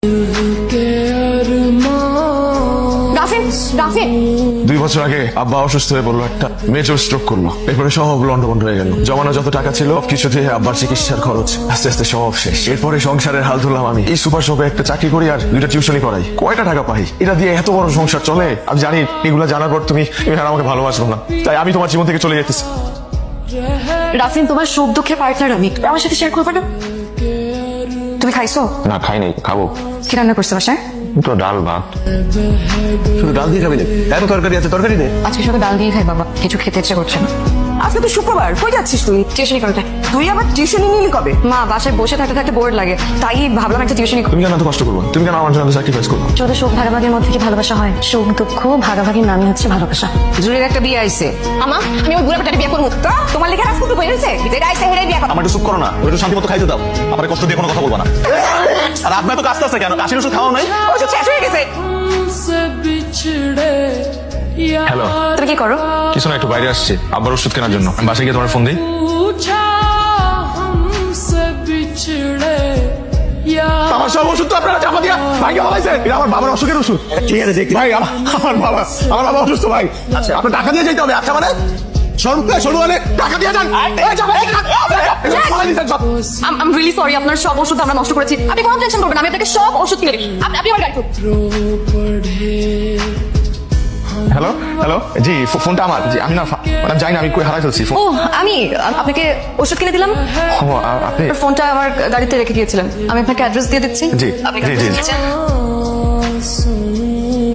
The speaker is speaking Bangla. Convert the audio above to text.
2 বছর আগে আব্বা অসুস্থ হয়ে পড়লো, একটা মেজর স্ট্রোক করলো। এরপরে সব লন্ডভন্ড হয়ে গেল। জমানো যত টাকা ছিল কিছু দিয়ে আব্বার চিকিৎসার খরচ আস্তে আস্তে সব শেষ। এরপরে সংসারের হাল ধরলাম আমি। এই সুপার শপে একটা চাকরি করি আর 2টা টিউশনি করাই। কয়টা টাকা পাই? এটা দিয়ে এত বড় সংসার চলে? আমি জানি এগুলো জানার পর তুমি আর আমাকে ভালোবাসবো না, তাই আমি তোমার জীবন থেকে চলে যেতেছি। রাফিন, তোমার সুখ দুঃখের পার্টনার আমি, আমার সাথে শেয়ার করবে না? তুমি খাইছো? না খাই নাই, খাবো। কি রান্না করছো বাসায়? তো ডাল ভাত। শুধু ডাল দিয়ে খাবি না? এত তরকারি আছে, তরকারি দে। আজকে শুধু ডাল দিয়ে খাই বাবা, কিছু খেতে ইচ্ছে করছে না। আজকে তো শুক্রবার, কই যাচ্ছিস তুই? টিউশনি করতে। তুই আবার টিউশনি নিলি কবে? মা, বাসায় বসে থাকতে থাকতে বোর্ড লাগে, তাই ভাবলাম একটা টিউশনি। তুমি কেন এত কষ্ট করবো? তুমি কেন আমার জন্য স্যাক্রিফাইস করবো? শুধু সুখ ভাগাভাগির মধ্যে কি ভালোবাসা হয়? সুখ দুঃখ ভাগাভাগির নামই হচ্ছে ভালোবাসা। জুড়ির একটা বিয়ে আইছে। আমা, আমি ওই বুড়া বেটাকে বিয়ে করবো। তো তোমার লেখা রাজপুত বই রয়েছে, যেটা আইছে হেরে বিয়ে করো। আমার একটু চুপ করো না, একটু শান্তি মতো খাইতে দাও। আমার কষ্ট দিয়ে কোনো কথা বলবো না। আর আপনার তো কাজটা আছে কেন? কাশির ওষুধ খাওয়া নাই? ওষুধ শেষ হয়ে গেছে। হ্যালো, তুমি কি করো? কিছু না, একটু বাইরে আসছি আব্বার ওষুধ কেনার জন্য। আমি বাসায় গিয়ে তোমার ফোন দিই। আমার সব ওষুধ তো আপনারা চাপা দিয়া ভাইকে বলাইছে। এটা আমার বাবার অসুখের ওষুধ। ঠিক আছে দেখি ভাই, আমার বাবা অসুস্থ ভাই। আচ্ছা, আপনি টাকা দিয়ে যাইতে হবে। আচ্ছা মানে সরু মানে টাকা দিয়ে যান। I'm really sorry, আপনার সব ওষুধ আমরা নষ্ট করেছি। আপনি কোনো টেনশন করবেন না, আমি আপনাকে সব ওষুধ কিনে দিই। আপনি আমার গাড়ি। হ্যালো হ্যালো, জি ফোনটা আমার। জি আমি না মানে জানি না, আমি কই হারাই ফেলছি। ও, আমি আপনাকে ওষুধ কিনে দিলাম। ও আপনি? ফোনটা আমার গাড়িতে রেখে গিয়েছিলেন, আমি আপনাকে অ্যাড্রেস দিয়ে দিচ্ছি। জি আপনি জি জি। কাছে